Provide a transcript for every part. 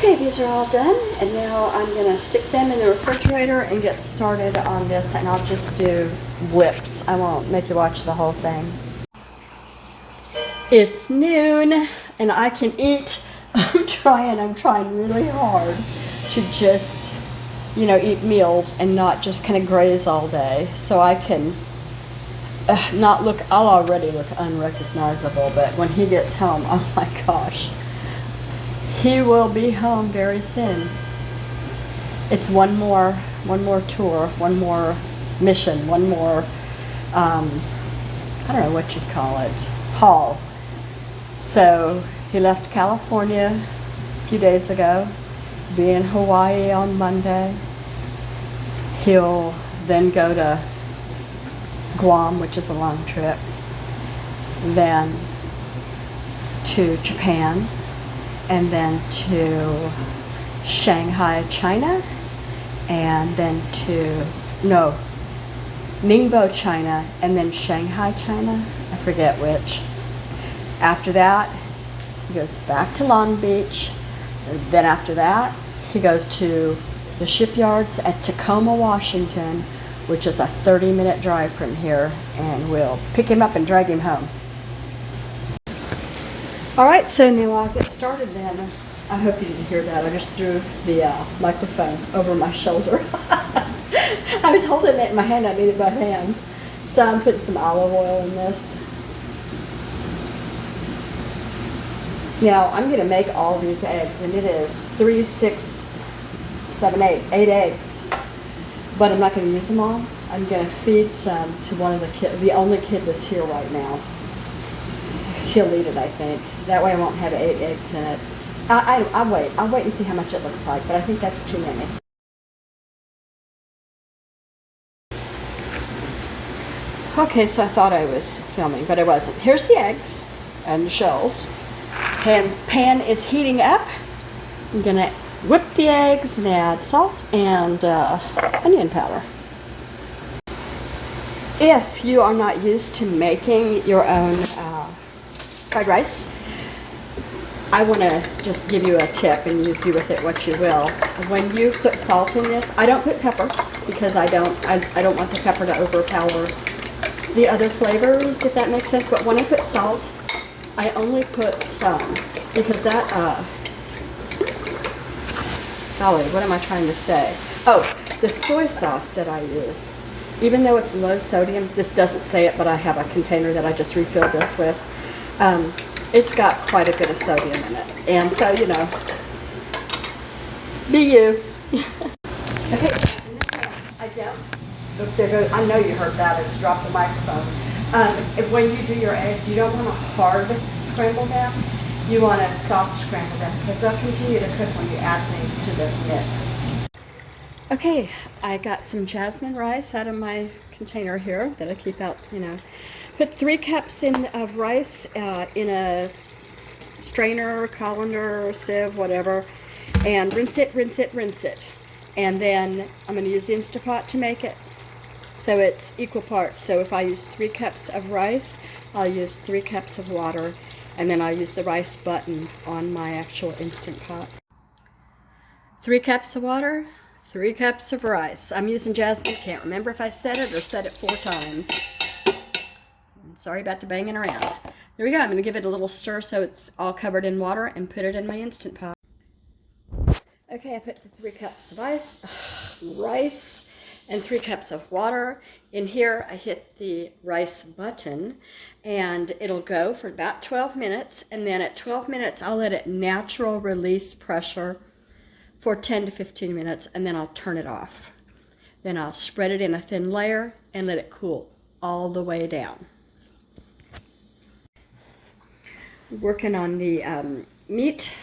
Okay, these are all done, and now I'm going to stick them in the refrigerator and get started on this, and I'll just do blips. I won't make you watch the whole thing. It's noon, and I can eat. I'm trying really hard to just, eat meals and not just kind of graze all day, so I can not look, I'll already look unrecognizable, but when he gets home, oh my gosh. He will be home very soon. It's one more tour, one more mission, one more, I don't know what you'd call it, haul. So he left California a few days ago, be in Hawaii on Monday. He'll then go to Guam, which is a long trip, then to Japan, and then to Shanghai, China, and then to, Ningbo, China, and then Shanghai, China. I forget which. After that, he goes back to Long Beach. Then after that, he goes to the shipyards at Tacoma, Washington, which is a 30-minute drive from here, and we'll pick him up and drag him home. All right, so now I'll get started then. I hope you didn't hear that. I just threw the microphone over my shoulder. I was holding it in my hand. I needed both hands. So I'm putting some olive oil in this. Now I'm going to make all these eggs, and it is 3, 6, 7, 8 eggs. But I'm not going to use them all. I'm going to feed some to one of the kids, the only kid that's here right now. He'll eat it, I think. That way I won't have 8 eggs in it. I'll wait. I'll wait and see how much it looks like, but I think that's too many. Okay, so I thought I was filming, but I wasn't. Here's the eggs and shells. Pan is heating up. I'm going to whip the eggs and add salt and onion powder. If you are not used to making your own fried rice, I want to just give you a tip, and you do with it what you will. When you put salt in this, I don't put pepper because I don't want the pepper to overpower the other flavors, if that makes sense. But when I put salt, I only put some because that, golly, what am I trying to say? Oh, the soy sauce that I use, even though it's low sodium, this doesn't say it, but I have a container that I just refilled this with. It's got quite a bit of sodium in it. And so, be you. Okay, I know you heard that. I just dropped the microphone. When you do your eggs, you don't want to hard scramble them. You want to soft scramble them because they'll continue to cook when you add things to this mix. Okay, I got some jasmine rice out of my container here that I keep out, Put 3 cups of rice in a strainer, colander, sieve, whatever, and rinse it. And then I'm going to use the Instapot to make it. So it's equal parts. So if I use 3 cups of rice, I'll use 3 cups of water, and then I'll use the rice button on my actual Instant Pot. 3 cups of water, 3 cups of rice. I'm using jasmine. Can't remember if I said it or said it 4 times. Sorry about the banging around. There we go. I'm going to give it a little stir so it's all covered in water and put it in my Instant Pot. Okay, I put the 3 cups of rice and 3 cups of water. In here, I hit the rice button, and it'll go for about 12 minutes. And then at 12 minutes, I'll let it natural release pressure for 10 to 15 minutes, and then I'll turn it off. Then I'll spread it in a thin layer and let it cool all the way down. Working on the meat,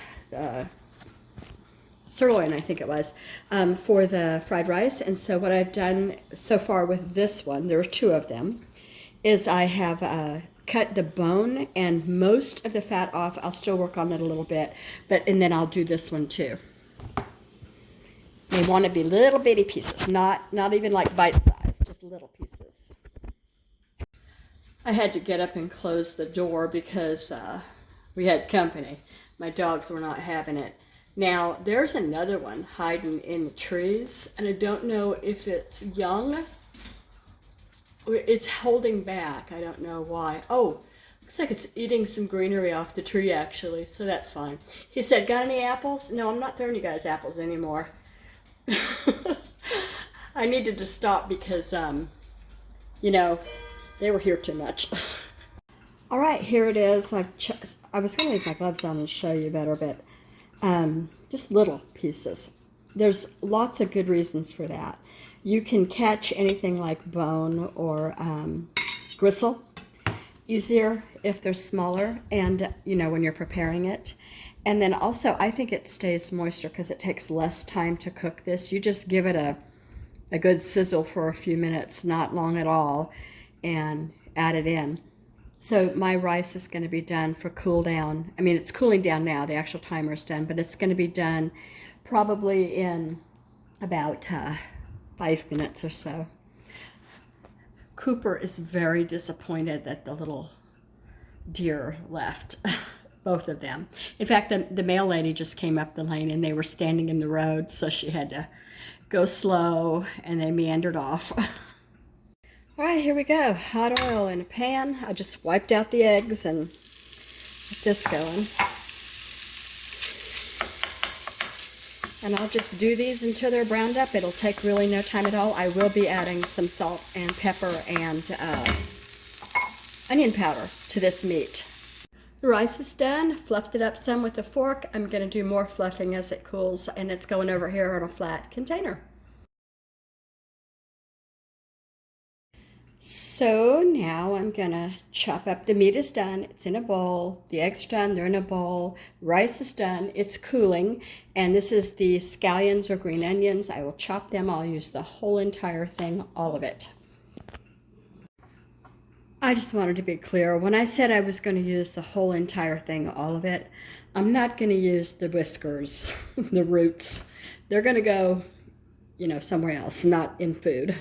sirloin I think it was, for the fried rice. And so what I've done so far with this one, there are 2 of them, is I have cut the bone and most of the fat off. I'll still work on it a little bit, and then I'll do this one too. They want to be little bitty pieces, not even like bite size, just little pieces. I had to get up and close the door because we had company. My dogs were not having it. Now, there's another one hiding in the trees, and I don't know if it's young or it's holding back. I don't know why. Oh, looks like it's eating some greenery off the tree, actually, so that's fine. He said, got any apples? No, I'm not throwing you guys apples anymore. I needed to stop because, you know, they were here too much. All right, here it is. I was going to leave my gloves on and show you better, but just little pieces. There's lots of good reasons for that. You can catch anything like bone or gristle easier if they're smaller, and you know, when you're preparing it. And then also, I think it stays moister because it takes less time to cook this. You just give it a good sizzle for a few minutes, not long at all, and add it in. So my rice is going to be done for cool down. I mean, it's cooling down now. The actual timer is done, but it's going to be done probably in about 5 minutes or so. Cooper is very disappointed that the little deer left, both of them. In fact, the mail lady just came up the lane and they were standing in the road, so she had to go slow and they meandered off. All right, here we go. Hot oil in a pan. I just wiped out the eggs and get this going. And I'll just do these until they're browned up. It'll take really no time at all. I will be adding some salt and pepper and onion powder to this meat. The rice is done. Fluffed it up some with a fork. I'm going to do more fluffing as it cools, and it's going over here on a flat container. So now I'm gonna chop up. The meat is done, it's in a bowl. The eggs are done, they're in a bowl. Rice is done, it's cooling. And this is the scallions or green onions. I will chop them. I'll use the whole entire thing, all of it. I just wanted to be clear. When I said I was going to use the whole entire thing, all of it, I'm not going to use the whiskers, the roots. They're going to go, you know, somewhere else, not in food.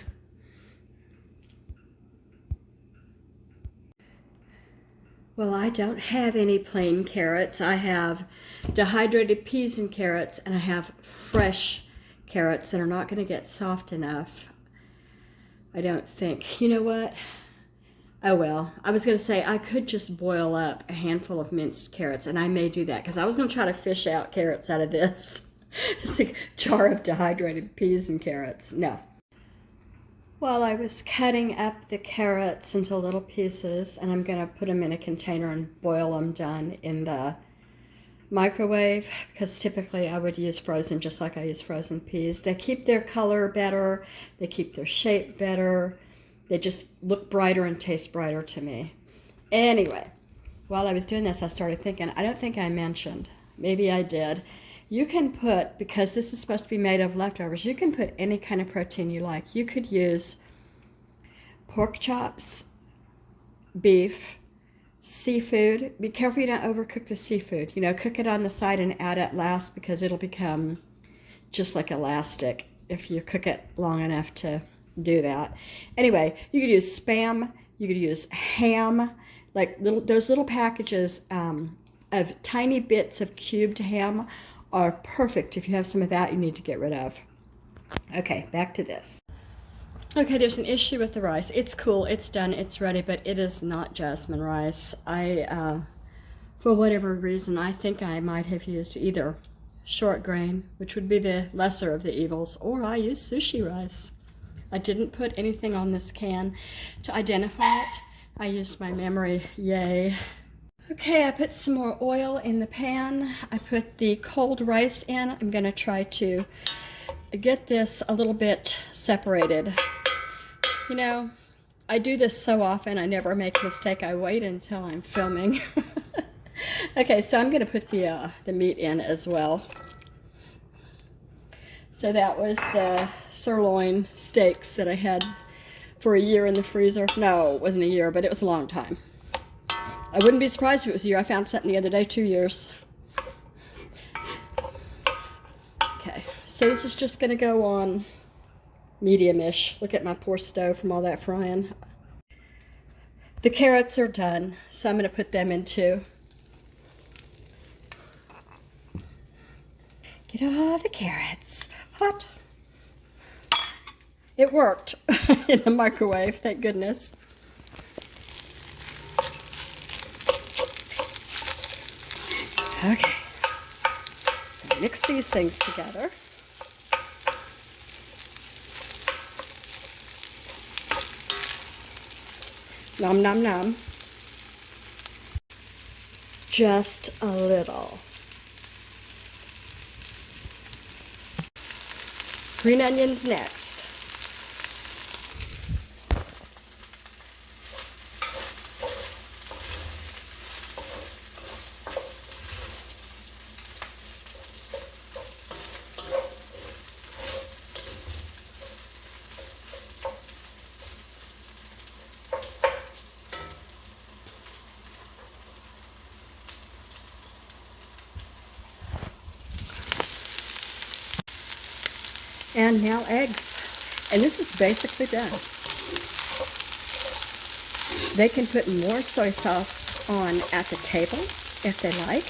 Well, I don't have any plain carrots. I have dehydrated peas and carrots, and I have fresh carrots that are not going to get soft enough, I don't think. You know what? Oh well, I was going to say I could just boil up a handful of minced carrots, and I may do that because I was going to try to fish out carrots out of this. It's a jar of dehydrated peas and carrots. No. Well, I was cutting up the carrots into little pieces, and I'm going to put them in a container and boil them done in the microwave, because typically I would use frozen just like I use frozen peas. They keep their color better, they keep their shape better, they just look brighter and taste brighter to me. Anyway, while I was doing this, I started thinking, I don't think I mentioned, maybe I did, you can put, because this is supposed to be made of leftovers, you can put any kind of protein you like. You could use pork chops, beef, seafood. Be careful you don't overcook the seafood. You know, cook it on the side and add it last, because it'll become just like elastic if you cook it long enough to do that. Anyway, you could use Spam, you could use ham, like those little packages of tiny bits of cubed ham are perfect. If you have some of that, you need to get rid of. Okay, back to this. Okay, there's an issue with the rice. It's cool, it's done, it's ready, but it is not jasmine rice. For whatever reason, I think I might have used either short grain, which would be the lesser of the evils, or I used sushi rice. I didn't put anything on this can to identify it. I used my memory, yay. Okay, I put some more oil in the pan. I put the cold rice in. I'm gonna try to get this a little bit separated. You know, I do this so often, I never make a mistake. I wait until I'm filming. Okay, so I'm gonna put the meat in as well. So that was the sirloin steaks that I had for a year in the freezer. No, it wasn't a year, but it was a long time. I wouldn't be surprised if it was a year. I found something the other day, 2 years. Okay, so this is just gonna go on medium-ish. Look at my poor stove from all that frying. The carrots are done, so I'm gonna put them in too. Get all the carrots. Hot. It worked in the microwave, thank goodness. Okay. Mix these things together. Nom nom nom. Just a little. Green onions next. And now eggs. And this is basically done. They can put more soy sauce on at the table if they like.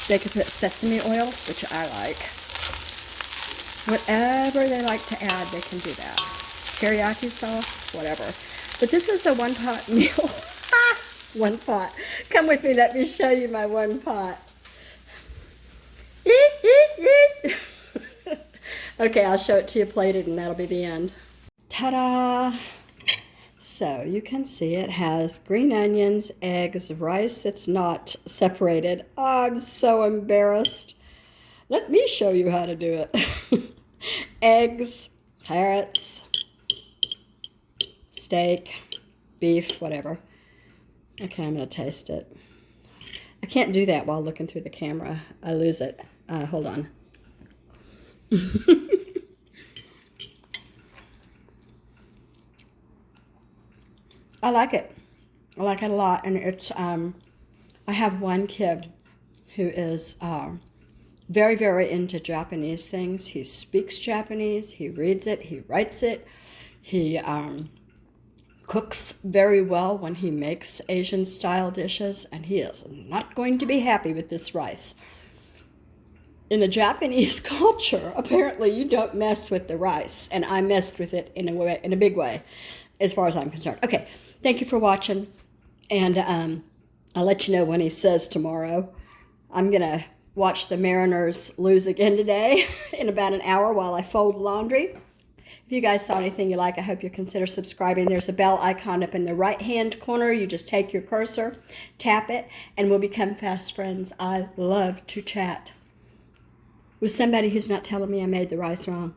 They can put sesame oil, which I like. Whatever they like to add, they can do that. Teriyaki sauce, whatever. But this is a one-pot meal. One pot. Come with me, let me show you my one pot. Eat, eat, eat. Okay, I'll show it to you plated and that'll be the end. Ta-da! So you can see it has green onions, eggs, rice that's not separated. Oh, I'm so embarrassed. Let me show you how to do it. Eggs, carrots, steak, beef, whatever. Okay, I'm going to taste it. I can't do that while looking through the camera. I lose it. Hold on. I like it. I like it a lot. And it's, I have one kid who is very, very into Japanese things. He speaks Japanese. He reads it. He writes it. He cooks very well when he makes Asian style dishes. And he is not going to be happy with this rice. In the Japanese culture, apparently you don't mess with the rice, and I messed with it in a big way, as far as I'm concerned. Okay, thank you for watching, and I'll let you know when he says tomorrow. I'm gonna watch the Mariners lose again today in about an hour while I fold laundry. If you guys saw anything you like, I hope you consider subscribing. There's a bell icon up in the right-hand corner. You just take your cursor, tap it, and we'll become fast friends. I love to chat with somebody who's not telling me I made the rice wrong.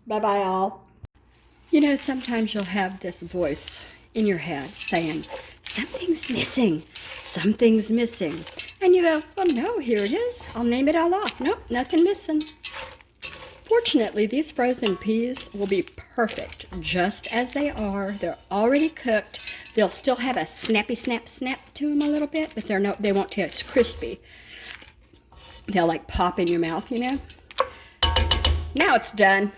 Bye-bye, all. You know, sometimes you'll have this voice in your head saying, something's missing, something's missing. And you go, well, no, here it is. I'll name it all off. Nope, nothing missing. Fortunately, these frozen peas will be perfect just as they are. They're already cooked. They'll still have a snappy snap to them a little bit, but they won't taste crispy. They'll like pop in your mouth, you know. Now it's done.